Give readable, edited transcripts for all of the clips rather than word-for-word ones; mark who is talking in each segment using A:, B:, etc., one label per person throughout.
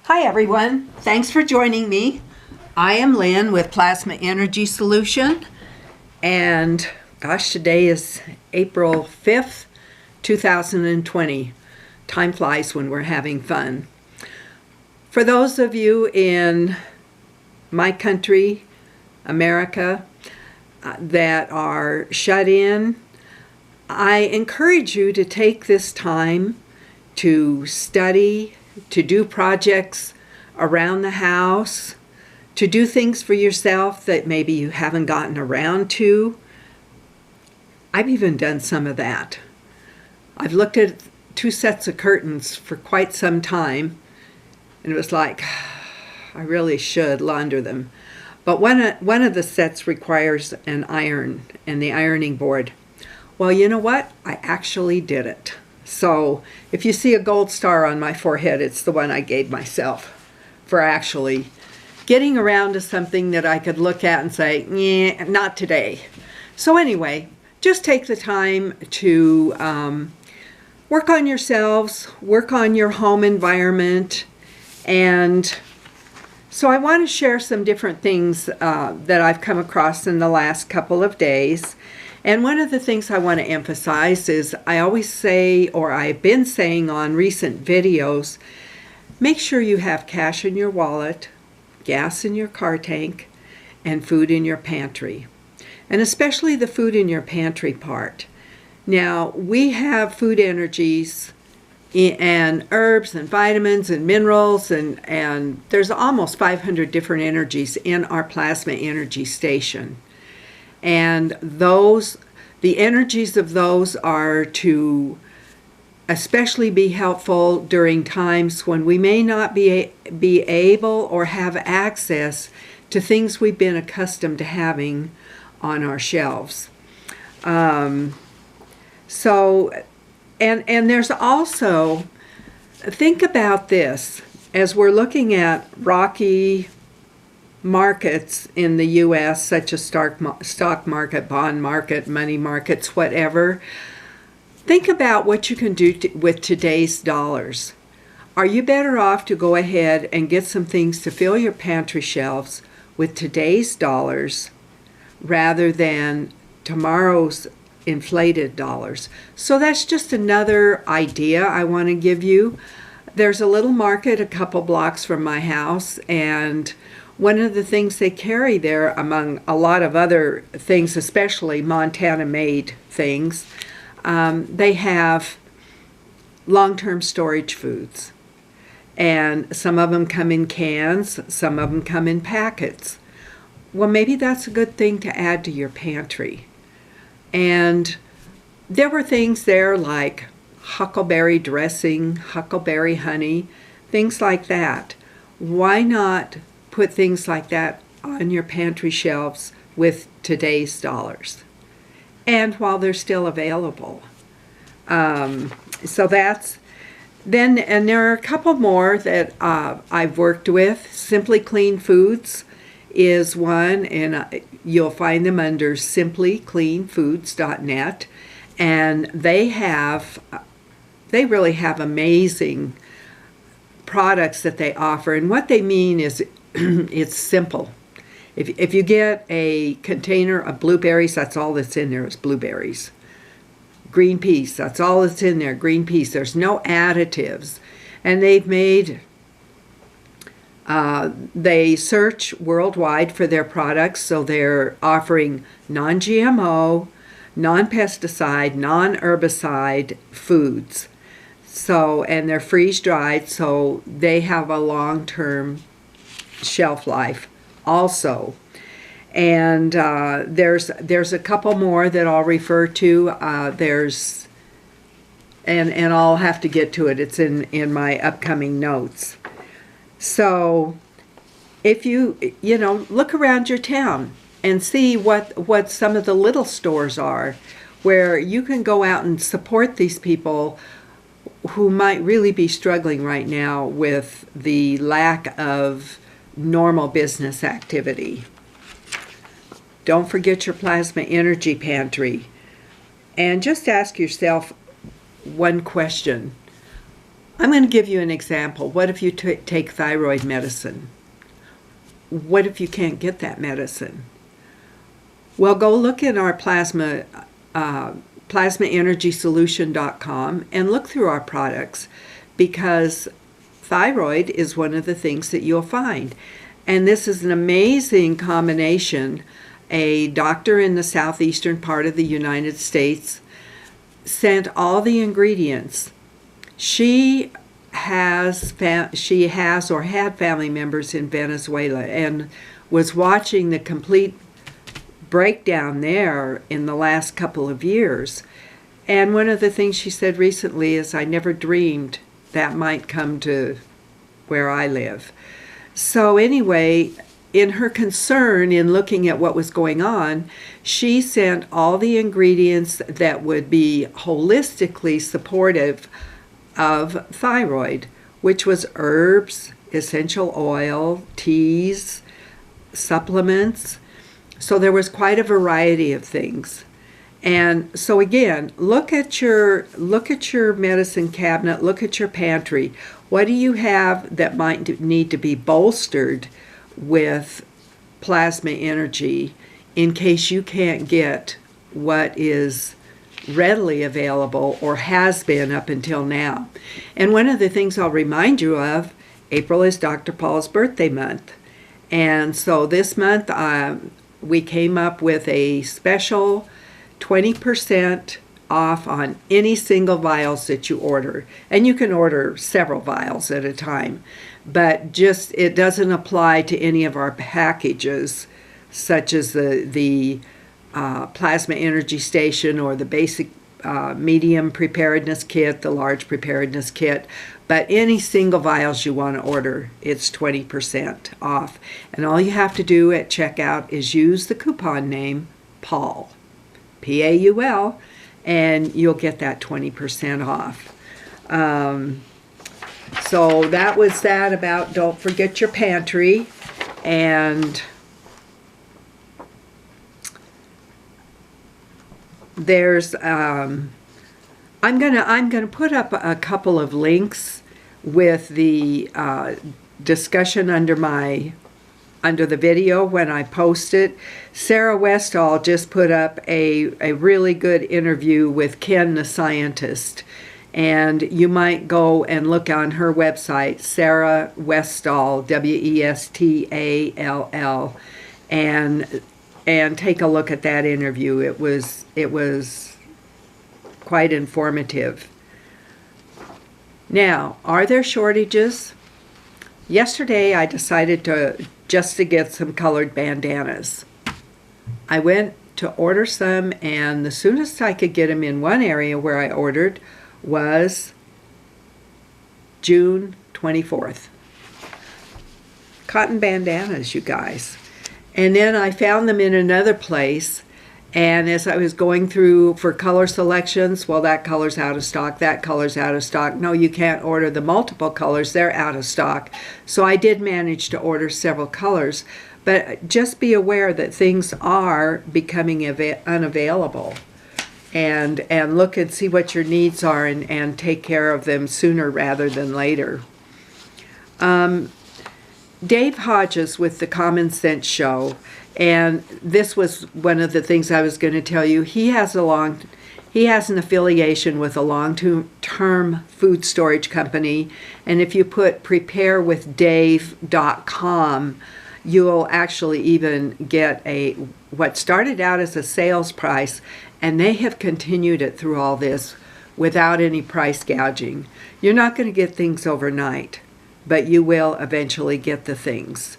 A: Hi everyone, thanks for joining me. I am Lynn with Plasma Energy Solution, and gosh, today is April 5th, 2020. Time flies when we're having fun. For those of you in my country, America, that are shut in, I encourage you to take this time to study, to do projects around the house, to do things for yourself that maybe you haven't gotten around to. I've even done some of that. I've looked at 2 sets of curtains for quite some time, and it was like, I really should launder them. But one of the sets requires an iron and the ironing board. Well, you know what? I actually did it. So if you see a gold star on my forehead, it's the one I gave myself for actually getting around to something that I could look at and say, yeah, not today. So anyway, just take the time to work on yourselves, work on your home environment. And so I want to share some different things that I've come across in the last couple of days. And one of the things I want to emphasize is I always say, or I've been saying on recent videos, make sure you have cash in your wallet, gas in your car tank, and food in your pantry. And especially the food in your pantry part. Now, we have food energies and herbs and vitamins and minerals, and there's almost 500 different energies in our plasma energy station. And the energies of those are to especially be helpful during times when we may not be able or have access to things we've been accustomed to having on our shelves. And there's also, think about this, as we're looking at rocky markets in the U.S., such as stock market, bond market, money markets, whatever. Think about what you can do with today's dollars. Are you better off to go ahead and get some things to fill your pantry shelves with today's dollars rather than tomorrow's inflated dollars? So that's just another idea I want to give you. There's a little market a couple blocks from my house, and one of the things they carry there, among a lot of other things, especially Montana-made things, they have long-term storage foods. And some of them come in cans, some of them come in packets. Well, maybe that's a good thing to add to your pantry. And there were things there like huckleberry dressing, huckleberry honey, things like that. Why not put things like that on your pantry shelves with today's dollars, and while they're still available? So that's then, and there are a couple more that I've worked with. Simply Clean Foods is one, and you'll find them under simplycleanfoods.net, and they really have amazing products that they offer. And what they mean is it's simple. If you get a container of blueberries, that's all that's in there is blueberries. Green peas, that's all that's in there, green peas. There's no additives. And they search worldwide for their products, so they're offering non-GMO, non-pesticide, non-herbicide foods. So, and they're freeze-dried, so they have a long-term shelf life also. And there's a couple more that I'll refer to. And I'll have to get to it. It's in my upcoming notes. So if you look around your town and see what some of the little stores are where you can go out and support these people who might really be struggling right now with the lack of normal business activity. Don't forget your plasma energy pantry. And just ask yourself one question. I'm going to give you an example. What if you take thyroid medicine? What if you can't get that medicine? Well, go look in our plasmaenergysolution.com and look through our products, because thyroid is one of the things that you'll find. And this is an amazing combination. A doctor in the southeastern part of the United States sent all the ingredients. She has or had family members in Venezuela and was watching the complete breakdown there in the last couple of years. And one of the things she said recently is, I never dreamed that might come to where I live. So anyway, in her concern in looking at what was going on, she sent all the ingredients that would be holistically supportive of thyroid, which was herbs, essential oil, teas, supplements. So there was quite a variety of things. And so again, look at your medicine cabinet, look at your pantry. What do you have that might need to be bolstered with plasma energy in case you can't get what is readily available or has been up until now? And one of the things I'll remind you of, April is Dr. Paul's birthday month. And so this month we came up with a special 20% off on any single vials that you order. And you can order several vials at a time, but just it doesn't apply to any of our packages, such as the plasma energy station or the basic medium preparedness kit, the large preparedness kit. But any single vials you want to order, it's 20% off. And all you have to do at checkout is use the coupon name Paul, Paul, and you'll get that 20% off. So that was that about don't forget your pantry. And there's I'm gonna put up a couple of links with the discussion under the video when I post it. Sarah Westall just put up a really good interview with Ken the scientist, and you might go and look on her website, Sarah Westall, Westall, and take a look at that interview. It was quite informative. Now, are there shortages? Yesterday I decided to get some colored bandanas. I went to order some, and the soonest I could get them in one area where I ordered was June 24th. Cotton bandanas, you guys. And then I found them in another place, and as I was going through for color selections, well, that color's out of stock, that color's out of stock. No, you can't order the multiple colors, they're out of stock. So I did manage to order several colors, but just be aware that things are becoming unavailable. And look and see what your needs are and take care of them sooner rather than later. Dave Hodges with the Common Sense Show, and this was one of the things I was going to tell you. He has an affiliation with a long-term food storage company, and if you put preparewithdave.com, you'll actually even get what started out as a sales price, and they have continued it through all this without any price gouging. You're not going to get things overnight, but you will eventually get the things.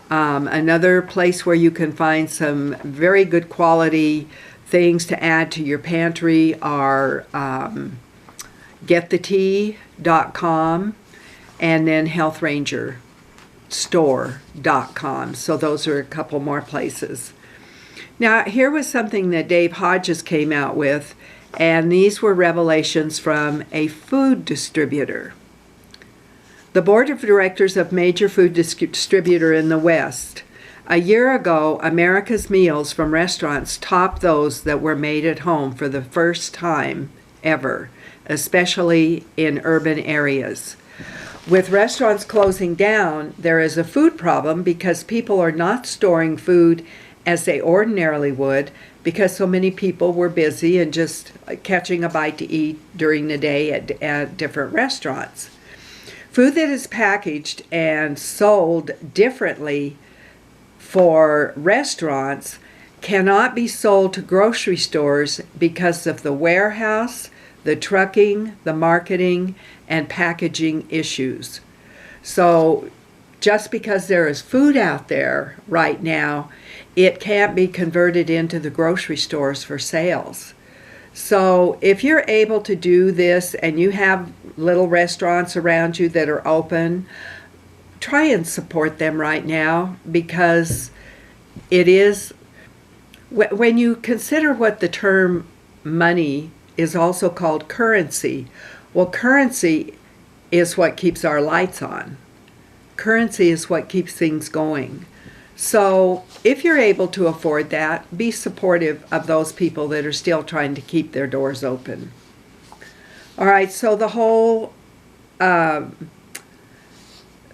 A: Another place where you can find some very good quality things to add to your pantry are getthetea.com and then healthrangerstore.com. So those are a couple more places. Now, here was something that Dave Hodges came out with, and these were revelations from a food distributor. The board of directors of major food distributor in the West. A year ago, America's meals from restaurants topped those that were made at home for the first time ever. especially in urban areas. With restaurants closing down, there is a food problem because people are not storing food as they ordinarily would because so many people were busy and just catching a bite to eat during the day at different restaurants. Food that is packaged and sold differently for restaurants cannot be sold to grocery stores because of the warehouse, the trucking, the marketing, and packaging issues. So just because there is food out there right now, it can't be converted into the grocery stores for sales. So if you're able to do this and you have little restaurants around you that are open, try and support them right now, because it is, when you consider what the term money is also called currency. Well, currency is what keeps our lights on. Currency is what keeps things going. So if you're able to afford that, be supportive of those people that are still trying to keep their doors open. All right, so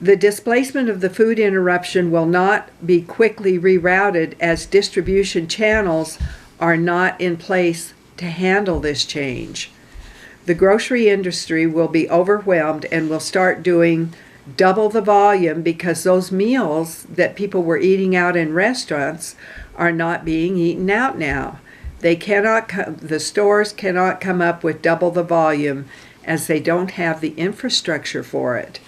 A: the displacement of the food interruption will not be quickly rerouted, as distribution channels are not in place to handle this change. The grocery industry will be overwhelmed and will start doing double the volume because those meals that people were eating out in restaurants are not being eaten out now. The stores cannot come up with double the volume as they don't have the infrastructure for it.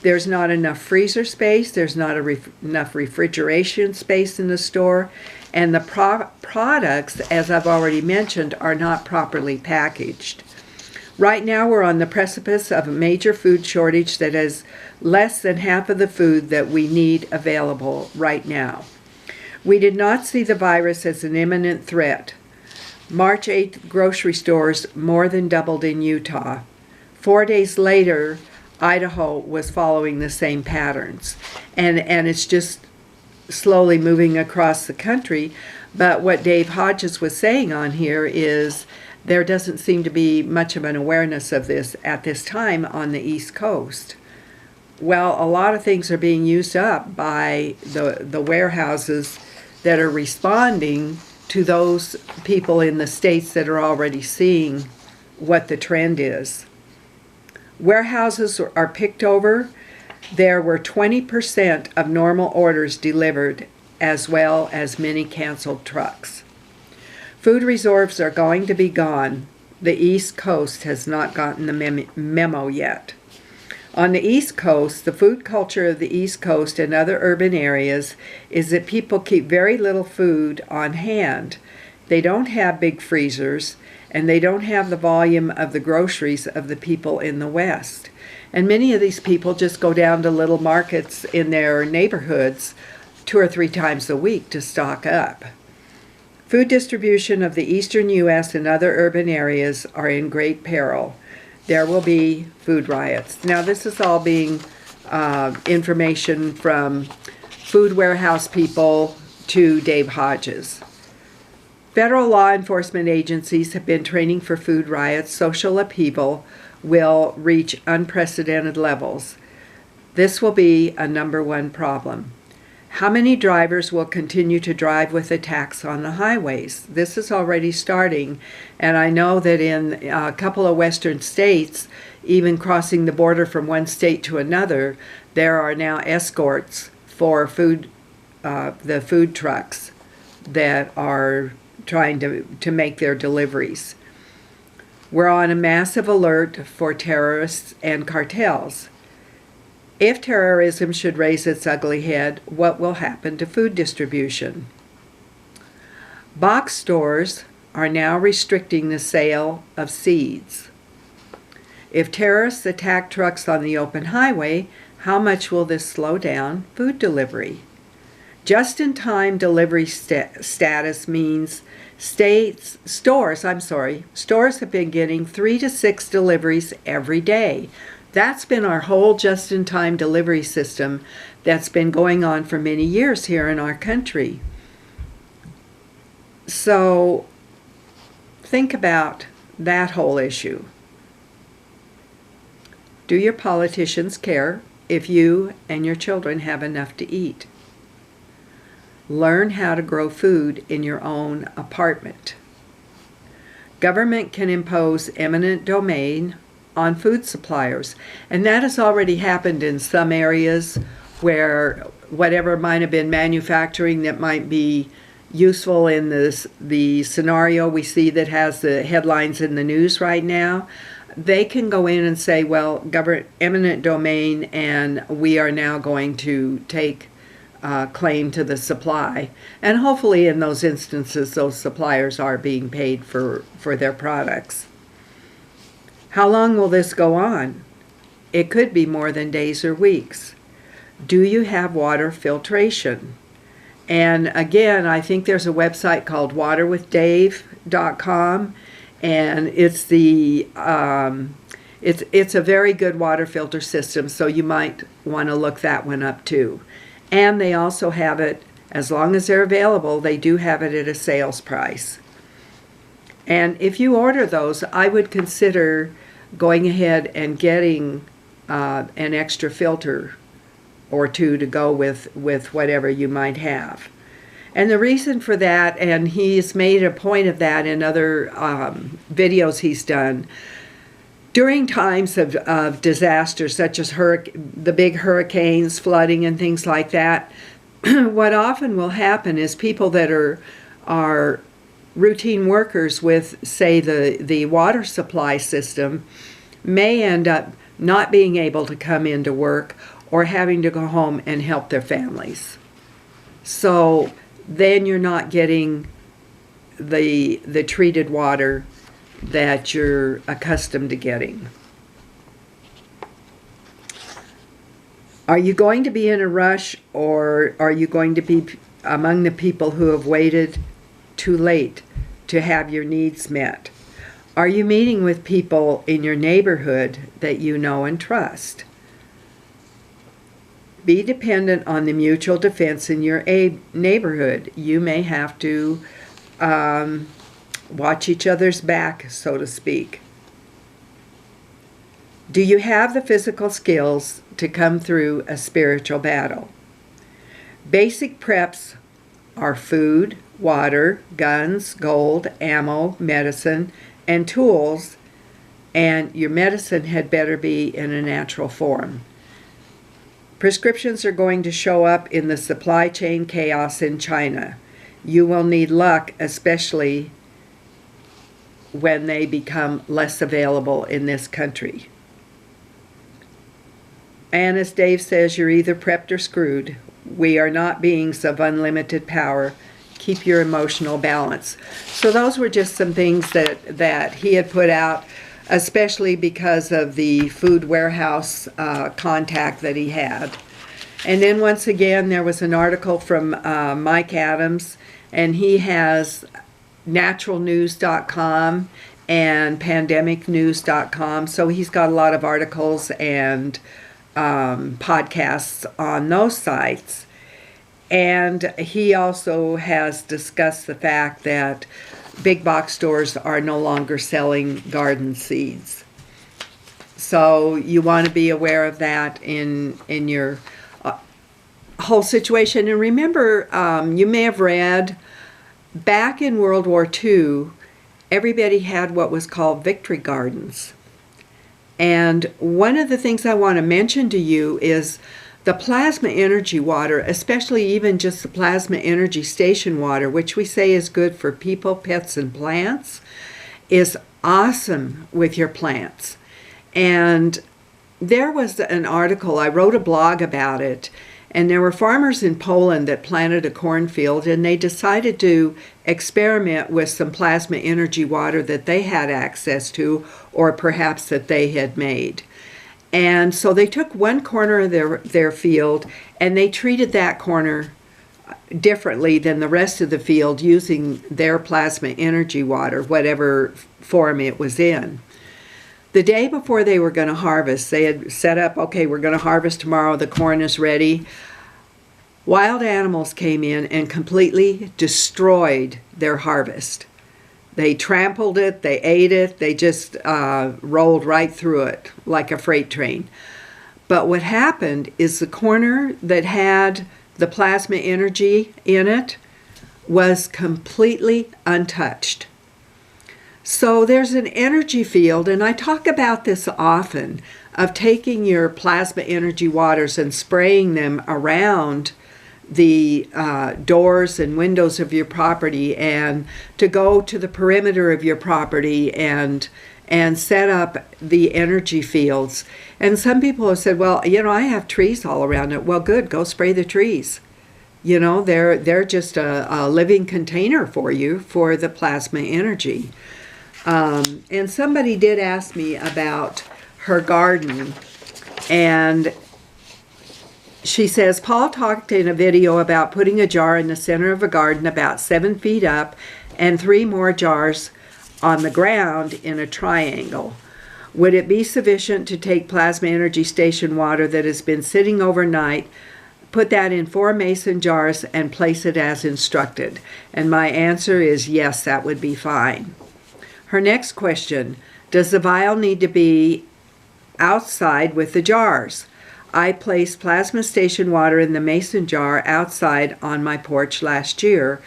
A: There's not enough freezer space, there's not enough refrigeration space in the store, and the products, as I've already mentioned, are not properly packaged. Right now we're on the precipice of a major food shortage that has less than half of the food that we need available right now. We did not see the virus as an imminent threat. March 8th, grocery stores more than doubled in Utah. 4 days later, Idaho was following the same patterns. And it's just slowly moving across the country. But what Dave Hodges was saying on here is there doesn't seem to be much of an awareness of this at this time on the East Coast. Well, a lot of things are being used up by the warehouses that are responding to those people in the states that are already seeing what the trend is. Warehouses are picked over. There were 20% of normal orders delivered, as well as many canceled trucks. Food reserves are going to be gone. The East Coast has not gotten the memo yet. On the East Coast, the food culture of the East Coast and other urban areas is that people keep very little food on hand. They don't have big freezers, and they don't have the volume of the groceries of the people in the West. And many of these people just go down to little markets in their neighborhoods 2 or 3 times a week to stock up. Food distribution of the eastern U.S. and other urban areas are in great peril. There will be food riots. Now, this is all being information from food warehouse people to Dave Hodges. Federal law enforcement agencies have been training for food riots. Social upheaval will reach unprecedented levels. This will be a #1 problem. How many drivers will continue to drive with a tax on the highways? This is already starting, and I know that in a couple of western states, even crossing the border from one state to another, there are now escorts for the food trucks that are trying to make their deliveries. We're on a massive alert for terrorists and cartels. If terrorism should raise its ugly head, what will happen to food distribution? Box stores are now restricting the sale of seeds. If terrorists attack trucks on the open highway, how much will this slow down food delivery? Just-in-time delivery status means stores have been getting 3 to 6 deliveries every day. That's been our whole just-in-time delivery system that's been going on for many years here in our country. So think about that whole issue. Do your politicians care if you and your children have enough to eat? Learn how to grow food in your own apartment. Government can impose eminent domain on food suppliers, and that has already happened in some areas where whatever might have been manufacturing that might be useful in the scenario we see that has the headlines in the news right now, they can go in and say, well, eminent domain, and we are now going to take claim to the supply. And hopefully in those instances, those suppliers are being paid for their products. How long will this go on? It could be more than days or weeks. Do you have water filtration? And again, I think there's a website called waterwithdave.com, and it's it's a very good water filter system, so you might want to look that one up too. And they also have it, as long as they're available, they do have it at a sales price. And if you order those, I would consider going ahead and getting an extra filter or two to go with whatever you might have. And the reason for that, and he's made a point of that in other videos he's done, during times of disasters such as the big hurricanes, flooding, and things like that, what often will happen is people that are routine workers with, say, the water supply system may end up not being able to come into work or having to go home and help their families. So then you're not getting the treated water that you're accustomed to getting. Are you going to be in a rush, or are you going to be among the people who have waited too late to have your needs met? Are you meeting with people in your neighborhood that you know and trust? Be dependent on the mutual defense in your neighborhood. You may have to watch each other's back, so to speak. Do you have the physical skills to come through a spiritual battle? Basic preps are food, water, guns, gold, ammo, medicine, and tools, and your medicine had better be in a natural form. Prescriptions are going to show up in the supply chain chaos in China. You will need luck, especially when they become less available in this country. And as Dave says, you're either prepped or screwed. We are not beings of unlimited power. Keep your emotional balance. So those were just some things that he had put out, especially because of the food warehouse contact that he had. And then once again, there was an article from Mike Adams, and he has naturalnews.com and pandemicnews.com. So he's got a lot of articles and podcasts on those sites. And he also has discussed the fact that big box stores are no longer selling garden seeds. So you want to be aware of that in your whole situation. And remember, you may have read, back in World War II, everybody had what was called victory gardens. And one of the things I want to mention to you is the plasma energy water, especially even just the plasma energy station water, which we say is good for people, pets, and plants, is awesome with your plants. And there was an article, I wrote a blog about it, and there were farmers in Poland that planted a cornfield, and they decided to experiment with some plasma energy water that they had access to, or perhaps that they had made. And so they took one corner of their field, and they treated that corner differently than the rest of the field using their plasma energy water, whatever form it was in. The day before they were going to harvest, they had set up, okay, we're going to harvest tomorrow, the corn is ready. Wild animals came in and completely destroyed their harvest. They trampled it, they ate it, they just rolled right through it like a freight train. But what happened is the corner that had the plasma energy in it was completely untouched. So there's an energy field, and I talk about this often, of taking your plasma energy waters and spraying them around the doors and windows of your property, and to go to the perimeter of your property and set up the energy fields. And some people have said, well, I have trees all around it. Well, good, go spray the trees. They're just a living container for you for the plasma energy. And somebody did ask me about her garden, and she says, Paul talked in a video about putting a jar in the center of a garden about 7 feet up and 3 more jars on the ground in a triangle. Would it be sufficient to take plasma energy station water that has been sitting overnight, put that in 4 mason jars, and place it as instructed? And my answer is yes, that would be fine. Her next question, does the vial need to be outside with the jars? I placed plasma station water in the mason jar outside on my porch last year,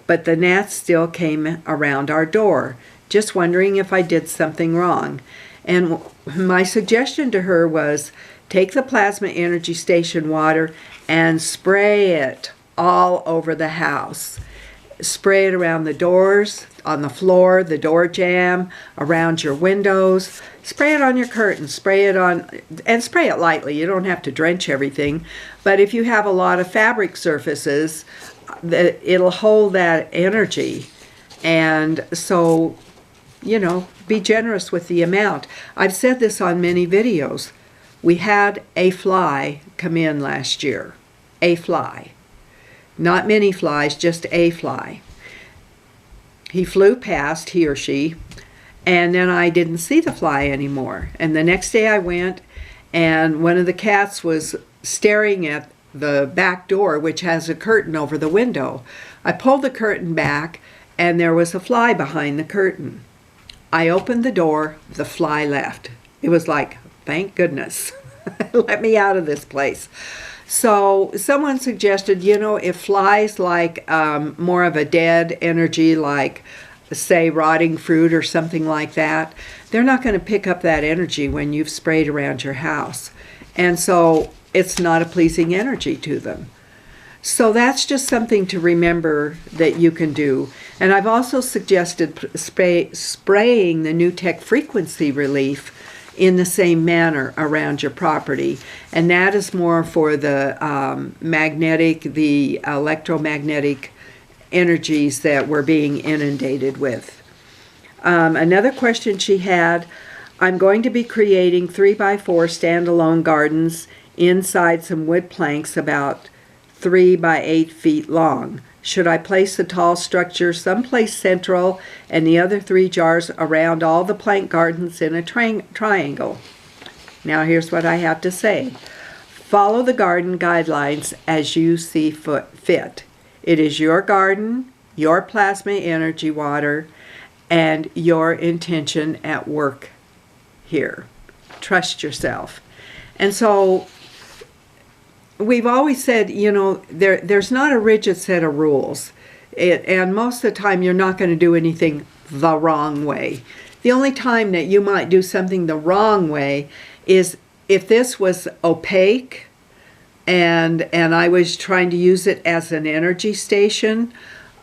A: but the gnats still came around our door. Just wondering if I did something wrong. And my suggestion to her was, take the plasma energy station water and spray it all over the house. Spray it around the doors, on the floor, the door jamb, around your windows. Spray it on your curtains, spray it lightly. You don't have to drench everything. But if you have a lot of fabric surfaces, it'll hold that energy. And so, be generous with the amount. I've said this on many videos. We had a fly come in last year. A fly. Not many flies, just a fly. He flew past, he or she, and then I didn't see the fly anymore. And the next day I went, and one of the cats was staring at the back door, which has a curtain over the window. I pulled the curtain back, and there was a fly behind the curtain. I opened the door, the fly left. It was like, thank goodness. Let me out of this place. So someone suggested, if flies like more of a dead energy, like say rotting fruit or something like that, they're not going to pick up that energy when you've sprayed around your house. And so it's not a pleasing energy to them. So that's just something to remember that you can do. And I've also suggested spraying the New Tech frequency relief in the same manner around your property. And that is more for the the electromagnetic energies that we're being inundated with. Another question she had, I'm going to be creating 3x4 standalone gardens inside some wood planks about 3 by 8 feet long. Should I place the tall structure someplace central and the other 3 jars around all the plank gardens in a triangle? Now here's what I have to say. Follow the garden guidelines as you see fit. It is your garden, your plasma energy water, and your intention at work here. Trust yourself. And so we've always said, there's not a rigid set of rules. And most of the time you're not going to do anything the wrong way. The only time that you might do something the wrong way is if this was opaque and I was trying to use it as an energy station,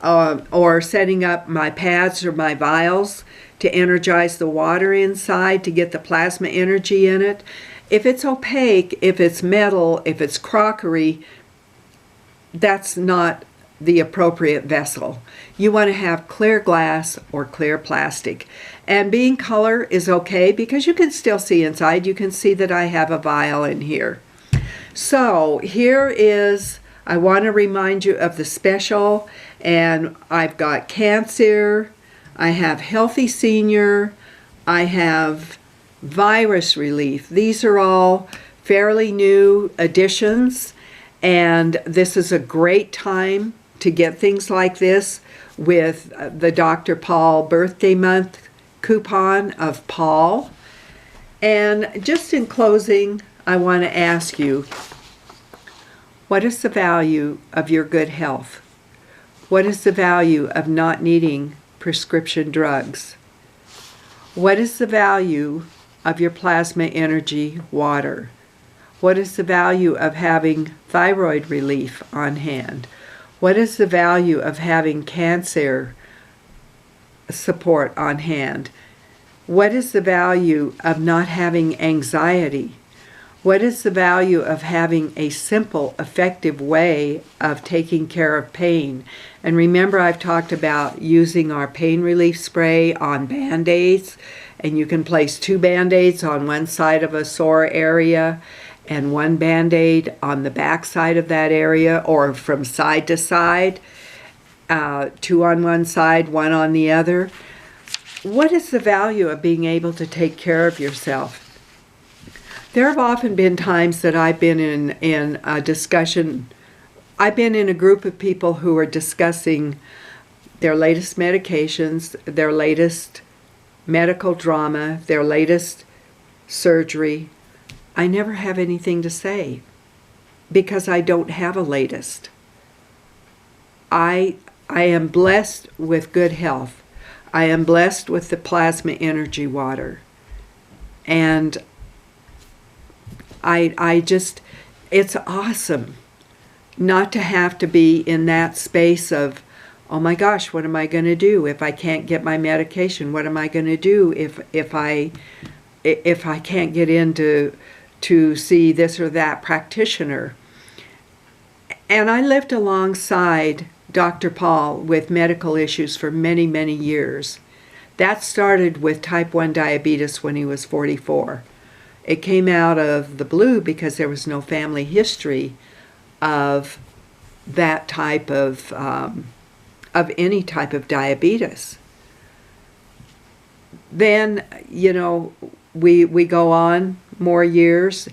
A: or setting up my pads or my vials to energize the water inside to get the plasma energy in it. If it's opaque, if it's metal, if it's crockery, that's not the appropriate vessel. You want to have clear glass or clear plastic. And being color is okay because you can still see inside. You can see that I have a vial in here. So here is, I want to remind you of the special, and I've got cancer, I have healthy senior, I have virus relief. These are all fairly new additions, and this is a great time to get things like this with the Dr. Paul birthday month coupon of Paul. And just in closing, I want to ask you, what is the value of your good health? What is the value of not needing prescription drugs? What is the value of your plasma energy water? What is the value of having thyroid relief on hand? What is the value of having cancer support on hand? What is the value of not having anxiety? What is the value of having a simple, effective way of taking care of pain? And remember, I've talked about using our pain relief spray on Band-Aids, and you can place 2 Band-Aids on one side of a sore area and 1 Band-Aid on the back side of that area, or from side to side, 2 on one side, 1 on the other. What is the value of being able to take care of yourself? There have often been times that I've been in a discussion. I've been in a group of people who are discussing their latest medications, their latest medical drama, their latest surgery. I never have anything to say because I don't have a latest. I am blessed with good health. I am blessed with the plasma energy water. And I just, it's awesome not to have to be in that space of, oh my gosh, what am I going to do if I can't get my medication? What am I going to do if I can't get in to see this or that practitioner? And I lived alongside Dr. Paul with medical issues for many, many years. That started with type 1 diabetes when he was 44. It came out of the blue because there was no family history of that type of any type of diabetes. Then, you know, we go on more years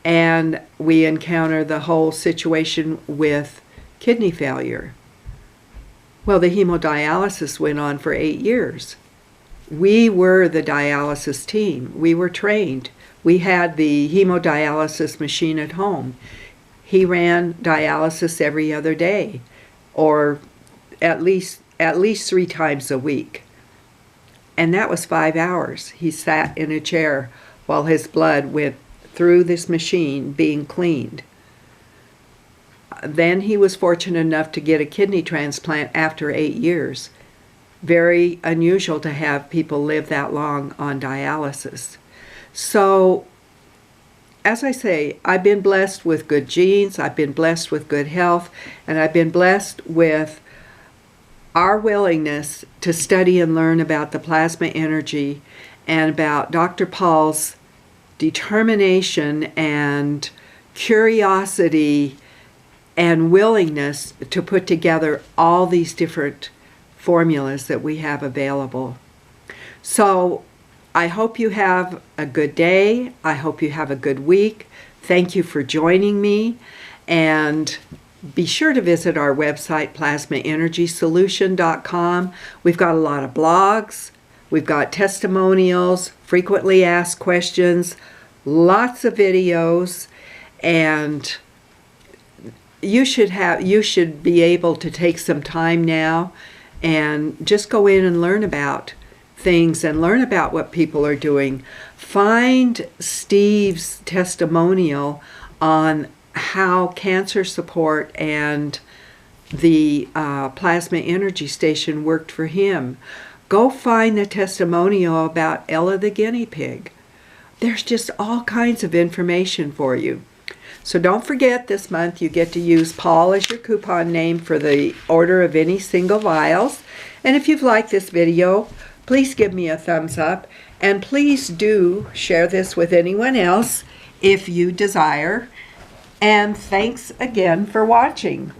A: and we encounter the whole situation with kidney failure. Well, the hemodialysis went on for 8 years. We were the dialysis team. We were trained. We had the hemodialysis machine at home. He ran dialysis every other day, or at least 3 times a week. And that was 5 hours. He sat in a chair while his blood went through this machine being cleaned. Then he was fortunate enough to get a kidney transplant after 8 years. Very unusual to have people live that long on dialysis. So, as I say, I've been blessed with good genes, I've been blessed with good health, and I've been blessed with our willingness to study and learn about the plasma energy and about Dr. Paul's determination and curiosity and willingness to put together all these different formulas that we have available. So I hope you have a good day. I hope you have a good week. Thank you for joining me. And be sure to visit our website, plasmaenergysolution.com. We've got a lot of blogs. We've got testimonials, frequently asked questions, lots of videos, and you should be able to take some time now and just go in and learn about things and learn about what people are doing. Find Steve's testimonial on how cancer support and the plasma energy station worked for him. Go find the testimonial about Ella the guinea pig. There's just all kinds of information for you. So don't forget, this month you get to use Paul as your coupon name for the order of any single vials. And if you've liked this video, please give me a thumbs up, and please do share this with anyone else if you desire. And thanks again for watching.